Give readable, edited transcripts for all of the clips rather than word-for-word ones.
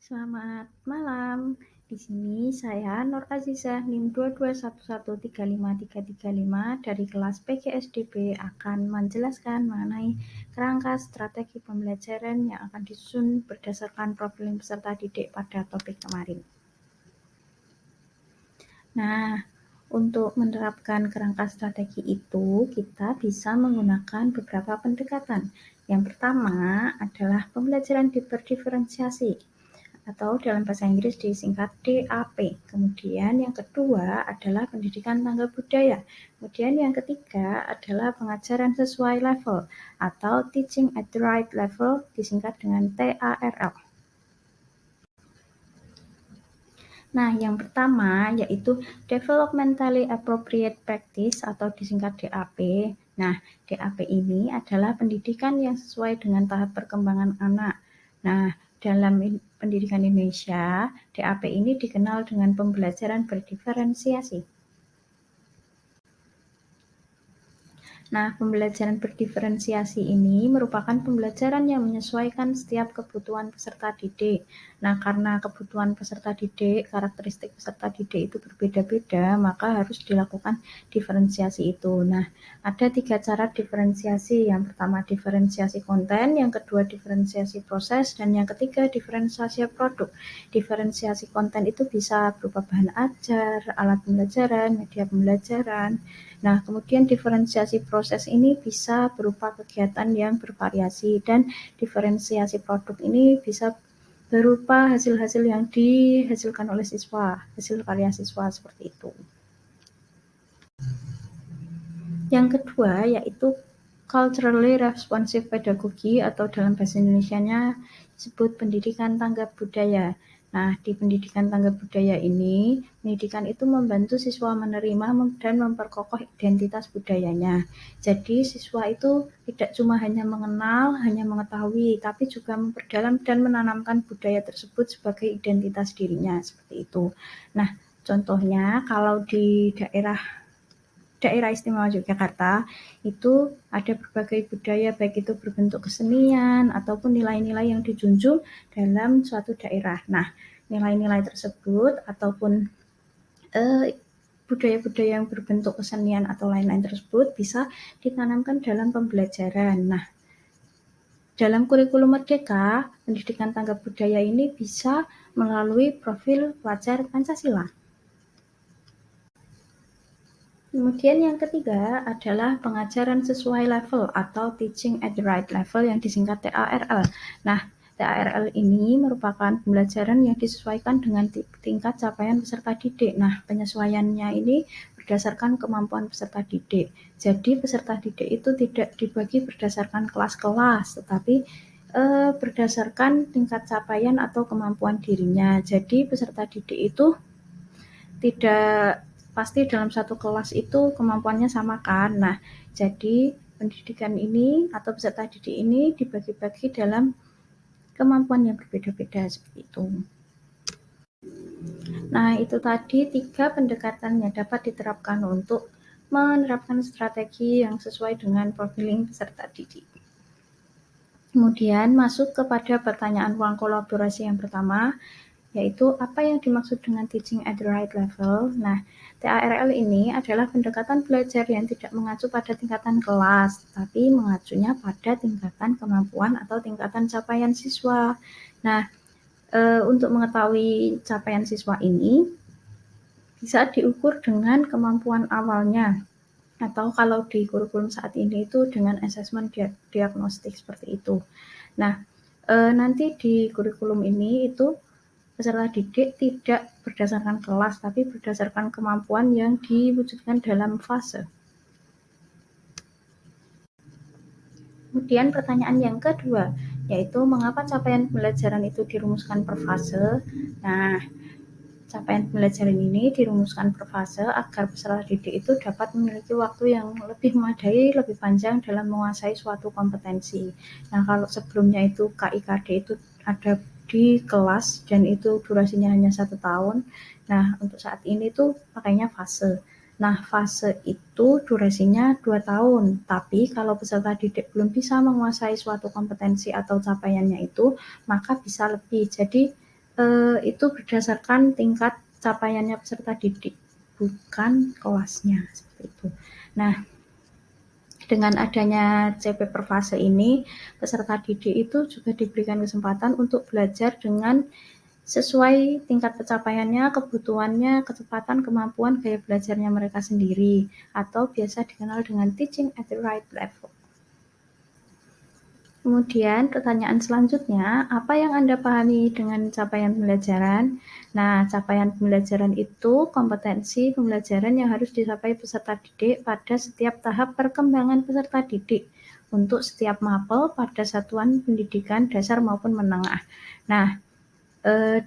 Selamat malam. Di sini saya Nur Azizah NIM 221135335 dari kelas PGSDB akan menjelaskan mengenai kerangka strategi pembelajaran yang akan disusun berdasarkan profiling peserta didik pada topik kemarin. Nah, untuk menerapkan kerangka strategi itu, kita bisa menggunakan beberapa pendekatan. Yang pertama adalah pembelajaran berdiferensiasi, atau dalam bahasa Inggris disingkat DAP. Kemudian yang kedua adalah pendidikan tangga budaya. Kemudian yang ketiga adalah pengajaran sesuai level atau teaching at the right level, disingkat dengan TARL. Nah, yang pertama yaitu developmentally appropriate practice atau disingkat DAP. Nah, DAP ini adalah pendidikan yang sesuai dengan tahap perkembangan anak. Nah, dalam pendidikan Indonesia, DAP ini dikenal dengan pembelajaran berdiferensiasi. Nah, pembelajaran berdiferensiasi ini merupakan pembelajaran yang menyesuaikan setiap kebutuhan peserta didik. Nah, karena kebutuhan peserta didik, karakteristik peserta didik itu berbeda-beda, maka harus dilakukan diferensiasi itu. Nah, ada 3 cara diferensiasi. Yang pertama diferensiasi konten, yang kedua diferensiasi proses, dan yang ketiga diferensiasi produk. Diferensiasi konten itu bisa berupa bahan ajar, alat pembelajaran, media pembelajaran. Nah, kemudian diferensiasi proses ini bisa berupa kegiatan yang bervariasi, dan diferensiasi produk ini bisa berupa hasil-hasil yang dihasilkan oleh siswa, hasil karya siswa seperti itu. Yang kedua yaitu culturally responsive pedagogy, atau dalam bahasa Indonesianya disebut pendidikan tanggap budaya. Nah, di pendidikan tanggap budaya ini, pendidikan itu membantu siswa menerima dan memperkokoh identitas budayanya. Jadi, siswa itu tidak cuma hanya mengenal, hanya mengetahui, tapi juga memperdalam dan menanamkan budaya tersebut sebagai identitas dirinya, seperti itu. Nah, contohnya kalau di Daerah Istimewa Yogyakarta itu ada berbagai budaya, baik itu berbentuk kesenian ataupun nilai-nilai yang dijunjung dalam suatu daerah. Nah, nilai-nilai tersebut ataupun budaya-budaya yang berbentuk kesenian atau lain-lain tersebut bisa ditanamkan dalam pembelajaran. Nah, dalam kurikulum Merdeka, pendidikan tanggap budaya ini bisa melalui profil pelajar Pancasila. Kemudian yang ketiga adalah pengajaran sesuai level atau teaching at the right level yang disingkat TARL. Nah, TARL ini merupakan pembelajaran yang disesuaikan dengan tingkat capaian peserta didik. Nah, penyesuaiannya ini berdasarkan kemampuan peserta didik. Jadi, peserta didik itu tidak dibagi berdasarkan kelas-kelas, tetapi berdasarkan tingkat capaian atau kemampuan dirinya. Jadi, peserta didik itu tidak pasti dalam satu kelas itu kemampuannya sama kan. Nah, jadi pendidikan ini atau peserta didik ini dibagi-bagi dalam kemampuan yang berbeda-beda seperti itu. Nah, itu tadi 3 pendekatan yang dapat diterapkan untuk menerapkan strategi yang sesuai dengan profiling peserta didik. Kemudian masuk kepada pertanyaan ruang kolaborasi yang pertama, yaitu apa yang dimaksud dengan teaching at the right level. Nah, TARL ini adalah pendekatan belajar yang tidak mengacu pada tingkatan kelas, tapi mengacunya pada tingkatan kemampuan atau tingkatan capaian siswa. Nah, untuk mengetahui capaian siswa ini bisa diukur dengan kemampuan awalnya, atau kalau di kurikulum saat ini itu dengan asesmen diagnostik seperti itu. Nah, nanti di kurikulum ini itu peserta didik tidak berdasarkan kelas, tapi berdasarkan kemampuan yang diwujudkan dalam fase. Kemudian pertanyaan yang kedua, yaitu mengapa capaian pembelajaran itu dirumuskan per fase. Nah, capaian pembelajaran ini dirumuskan per fase agar peserta didik itu dapat memiliki waktu yang lebih memadai, lebih panjang dalam menguasai suatu kompetensi. Nah, kalau sebelumnya itu KIKD itu ada di kelas dan itu durasinya hanya 1 tahun. Nah, untuk saat ini tuh pakainya fase. Nah, fase itu durasinya 2 tahun, tapi kalau peserta didik belum bisa menguasai suatu kompetensi atau capaiannya itu, maka bisa lebih. Jadi, itu berdasarkan tingkat capaiannya peserta didik, bukan kelasnya, seperti itu. Nah, dengan adanya CP per fase ini, peserta didik itu juga diberikan kesempatan untuk belajar dengan sesuai tingkat pencapaiannya, kebutuhannya, kecepatan, kemampuan, gaya belajarnya mereka sendiri, atau biasa dikenal dengan teaching at the right level. Kemudian pertanyaan selanjutnya, apa yang Anda pahami dengan capaian pembelajaran? Nah, capaian pembelajaran itu kompetensi pembelajaran yang harus dicapai peserta didik pada setiap tahap perkembangan peserta didik untuk setiap mapel pada satuan pendidikan dasar maupun menengah. Nah,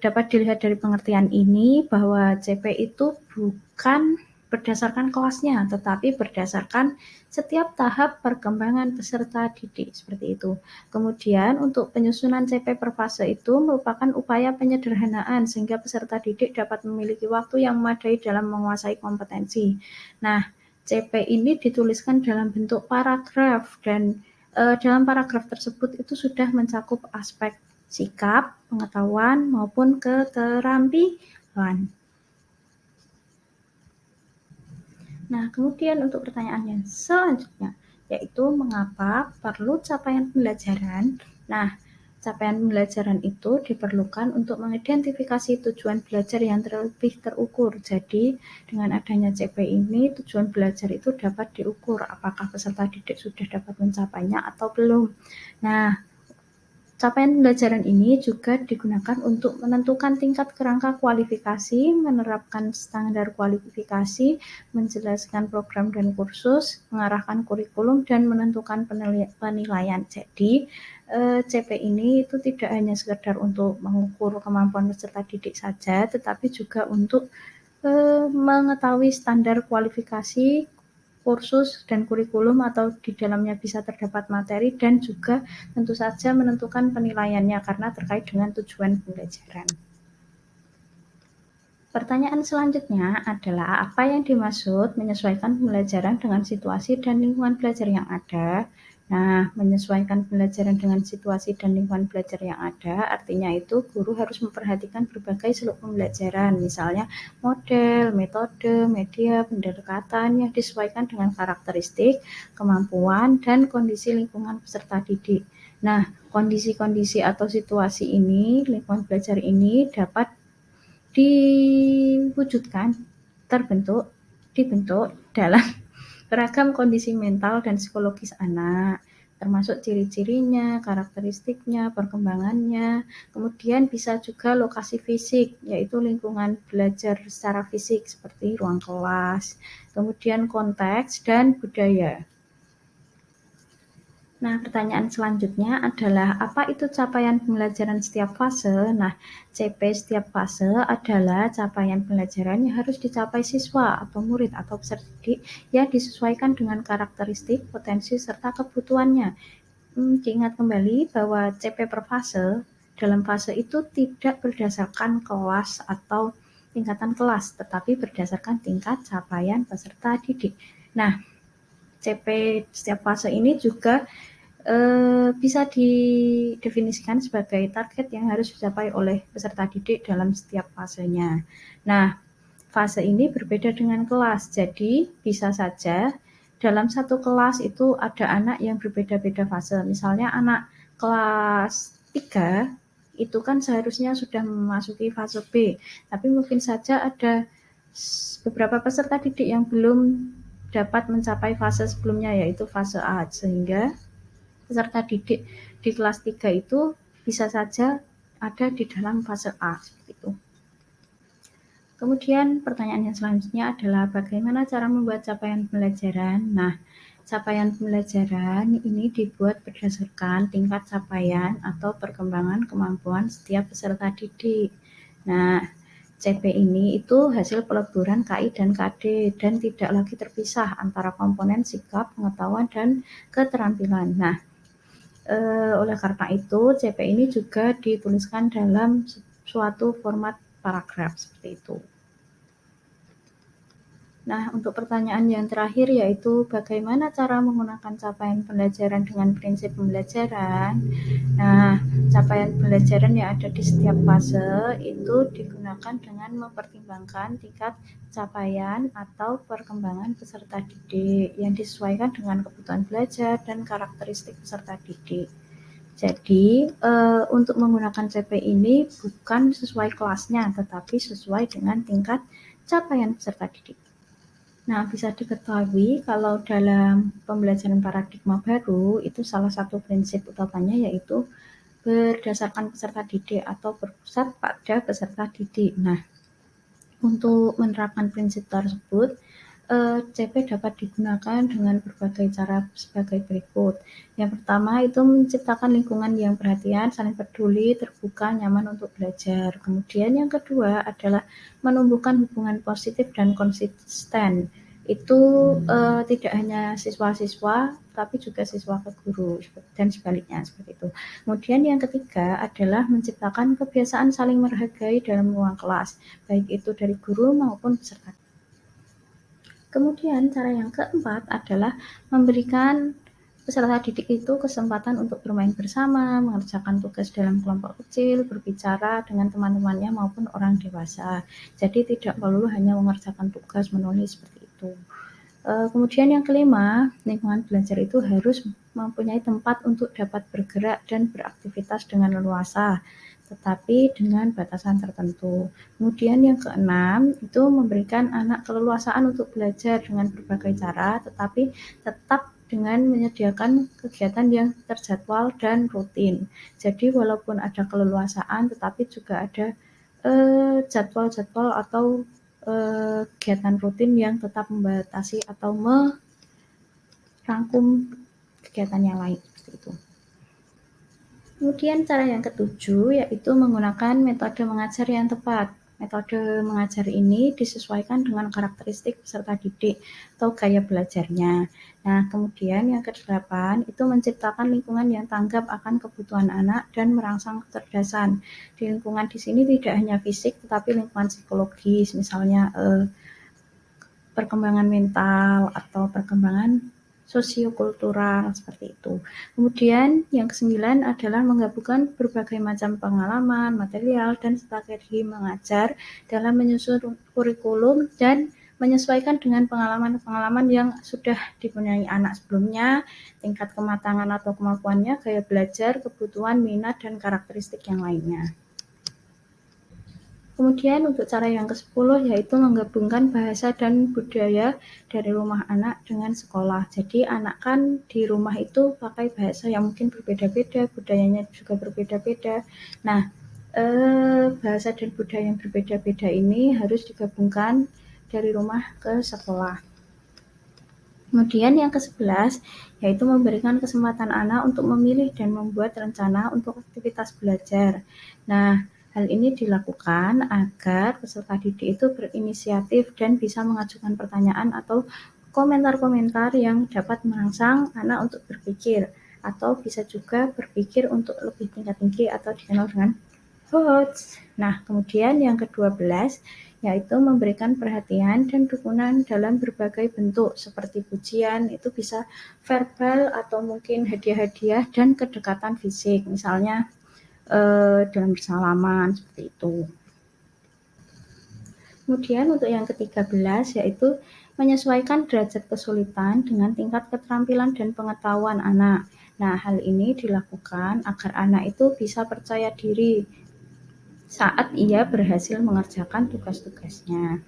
dapat dilihat dari pengertian ini bahwa CP itu bukan berdasarkan kelasnya, tetapi berdasarkan setiap tahap perkembangan peserta didik, seperti itu. Kemudian untuk penyusunan CP per fase itu merupakan upaya penyederhanaan sehingga peserta didik dapat memiliki waktu yang memadai dalam menguasai kompetensi. Nah, CP ini dituliskan dalam bentuk paragraf dan dalam paragraf tersebut itu sudah mencakup aspek sikap, pengetahuan, maupun keterampilan. Nah, kemudian untuk pertanyaan yang selanjutnya, yaitu mengapa perlu capaian pembelajaran? Nah, capaian pembelajaran itu diperlukan untuk mengidentifikasi tujuan belajar yang lebih terukur. Jadi, dengan adanya CP ini, tujuan belajar itu dapat diukur apakah peserta didik sudah dapat mencapainya atau belum. Nah, capaian pembelajaran ini juga digunakan untuk menentukan tingkat kerangka kualifikasi, menerapkan standar kualifikasi, menjelaskan program dan kursus, mengarahkan kurikulum, dan menentukan penilaian. Jadi, CP ini itu tidak hanya sekedar untuk mengukur kemampuan peserta didik saja, tetapi juga untuk mengetahui standar kualifikasi, kursus dan kurikulum atau di dalamnya bisa terdapat materi dan juga tentu saja menentukan penilaiannya karena terkait dengan tujuan pembelajaran. Pertanyaan selanjutnya adalah apa yang dimaksud menyesuaikan pembelajaran dengan situasi dan lingkungan belajar yang ada? Nah, menyesuaikan pembelajaran dengan situasi dan lingkungan belajar yang ada, artinya itu guru harus memperhatikan berbagai seluk pembelajaran, misalnya model, metode, media, pendekatan yang disesuaikan dengan karakteristik, kemampuan, dan kondisi lingkungan peserta didik. Nah, kondisi-kondisi atau situasi ini, lingkungan belajar ini dapat diwujudkan, dibentuk dalam beragam kondisi mental dan psikologis anak, termasuk ciri-cirinya, karakteristiknya, perkembangannya. Kemudian bisa juga lokasi fisik, yaitu lingkungan belajar secara fisik seperti ruang kelas, kemudian konteks dan budaya. Nah, pertanyaan selanjutnya adalah apa itu capaian pembelajaran setiap fase? Nah, CP setiap fase adalah capaian pembelajaran yang harus dicapai siswa atau murid atau peserta didik yang disesuaikan dengan karakteristik, potensi, serta kebutuhannya. Diingat kembali bahwa CP per fase dalam fase itu tidak berdasarkan kelas atau tingkatan kelas, tetapi berdasarkan tingkat capaian peserta didik. Nah, CP setiap fase ini juga bisa didefinisikan sebagai target yang harus dicapai oleh peserta didik dalam setiap fasenya. Nah, fase ini berbeda dengan kelas, jadi bisa saja dalam satu kelas itu ada anak yang berbeda-beda fase. Misalnya anak kelas 3 itu kan seharusnya sudah memasuki fase B, tapi mungkin saja ada beberapa peserta didik yang belum dapat mencapai fase sebelumnya, yaitu fase A, sehingga peserta didik di kelas 3 itu bisa saja ada di dalam fase A, seperti itu. Kemudian pertanyaan yang selanjutnya adalah bagaimana cara membuat capaian pembelajaran? Nah, capaian pembelajaran ini dibuat berdasarkan tingkat capaian atau perkembangan kemampuan setiap peserta didik. Nah, CP ini itu hasil peleburan KI dan KD dan tidak lagi terpisah antara komponen sikap, pengetahuan, dan keterampilan. Nah, oleh karena itu, CP ini juga dituliskan dalam suatu format paragraf seperti itu. Nah, untuk pertanyaan yang terakhir yaitu bagaimana cara menggunakan capaian pembelajaran dengan prinsip pembelajaran. Nah, capaian pembelajaran yang ada di setiap fase itu digunakan dengan mempertimbangkan tingkat capaian atau perkembangan peserta didik yang disesuaikan dengan kebutuhan belajar dan karakteristik peserta didik. Jadi untuk menggunakan CP ini bukan sesuai kelasnya, tetapi sesuai dengan tingkat capaian peserta didik. Nah, bisa diketahui kalau dalam pembelajaran paradigma baru itu salah satu prinsip utamanya yaitu berdasarkan peserta didik atau berpusat pada peserta didik. Nah, untuk menerapkan prinsip tersebut, CP dapat digunakan dengan berbagai cara sebagai berikut. Yang pertama itu menciptakan lingkungan yang perhatian, saling peduli, terbuka, nyaman untuk belajar. Kemudian yang kedua adalah menumbuhkan hubungan positif dan konsisten. Itu tidak hanya siswa-siswa, tapi juga siswa ke guru dan sebaliknya seperti itu. Kemudian yang ketiga adalah menciptakan kebiasaan saling menghargai dalam ruang kelas, baik itu dari guru maupun peserta. Kemudian cara yang keempat adalah memberikan peserta didik itu kesempatan untuk bermain bersama, mengerjakan tugas dalam kelompok kecil, berbicara dengan teman-temannya maupun orang dewasa. Jadi tidak melulu hanya mengerjakan tugas menulis seperti itu. Kemudian yang kelima, lingkungan belajar itu harus mempunyai tempat untuk dapat bergerak dan beraktivitas dengan leluasa, tetapi dengan batasan tertentu. Kemudian yang keenam, itu memberikan anak keleluasaan untuk belajar dengan berbagai cara, tetapi tetap dengan menyediakan kegiatan yang terjadwal dan rutin. Jadi walaupun ada keleluasaan, tetapi juga ada jadwal-jadwal atau kegiatan rutin yang tetap membatasi atau merangkum kegiatan yang lain seperti itu. Kemudian cara yang ketujuh yaitu menggunakan metode mengajar yang tepat. Metode mengajar ini disesuaikan dengan karakteristik peserta didik atau gaya belajarnya. Nah, kemudian yang kedelapan itu menciptakan lingkungan yang tanggap akan kebutuhan anak dan merangsang kecerdasan. Di lingkungan di sini tidak hanya fisik, tetapi lingkungan psikologis, misalnya perkembangan mental atau perkembangan sosiokultural seperti itu. Kemudian yang kesembilan adalah menggabungkan berbagai macam pengalaman, material, dan strategi mengajar dalam menyusun kurikulum dan menyesuaikan dengan pengalaman-pengalaman yang sudah dipunyai anak sebelumnya, tingkat kematangan atau kemampuannya, gaya belajar, kebutuhan, minat, dan karakteristik yang lainnya. Kemudian untuk cara yang ke-10 yaitu menggabungkan bahasa dan budaya dari rumah anak dengan sekolah. Jadi anak kan di rumah itu pakai bahasa yang mungkin berbeda-beda, budayanya juga berbeda-beda. Nah, bahasa dan budaya yang berbeda-beda ini harus digabungkan dari rumah ke sekolah. Kemudian yang ke-11 yaitu memberikan kesempatan anak untuk memilih dan membuat rencana untuk aktivitas belajar. Nah, hal ini dilakukan agar peserta didik itu berinisiatif dan bisa mengajukan pertanyaan atau komentar-komentar yang dapat merangsang anak untuk berpikir, atau bisa juga berpikir untuk lebih tingkat tinggi atau dikenal dengan HOTS. Nah, kemudian yang ke-12 yaitu memberikan perhatian dan dukungan dalam berbagai bentuk seperti pujian, itu bisa verbal atau mungkin hadiah-hadiah dan kedekatan fisik, misalnya dalam bersalaman seperti itu. Kemudian untuk yang ke-13 yaitu menyesuaikan derajat kesulitan dengan tingkat keterampilan dan pengetahuan anak. Nah, hal ini dilakukan agar anak itu bisa percaya diri saat ia berhasil mengerjakan tugas-tugasnya.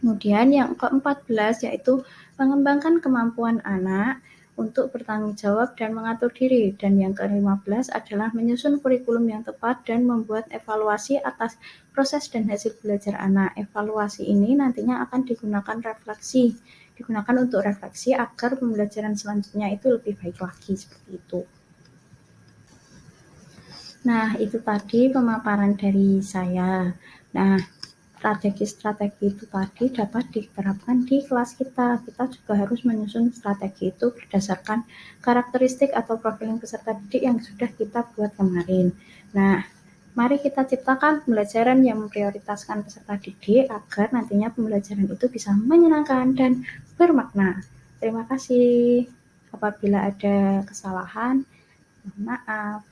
Kemudian yang ke-14 yaitu mengembangkan kemampuan anak untuk bertanggung jawab dan mengatur diri. Dan yang ke-15 adalah menyusun kurikulum yang tepat dan membuat evaluasi atas proses dan hasil belajar anak. Evaluasi ini nantinya akan digunakan untuk refleksi agar pembelajaran selanjutnya itu lebih baik lagi seperti itu. Nah, itu tadi pemaparan dari saya. Nah, strategi-strategi itu tadi dapat diterapkan di kelas kita. Kita juga harus menyusun strategi itu berdasarkan karakteristik atau profiling peserta didik yang sudah kita buat kemarin. Nah, mari kita ciptakan pembelajaran yang memprioritaskan peserta didik agar nantinya pembelajaran itu bisa menyenangkan dan bermakna. Terima kasih. Apabila ada kesalahan, mohon maaf.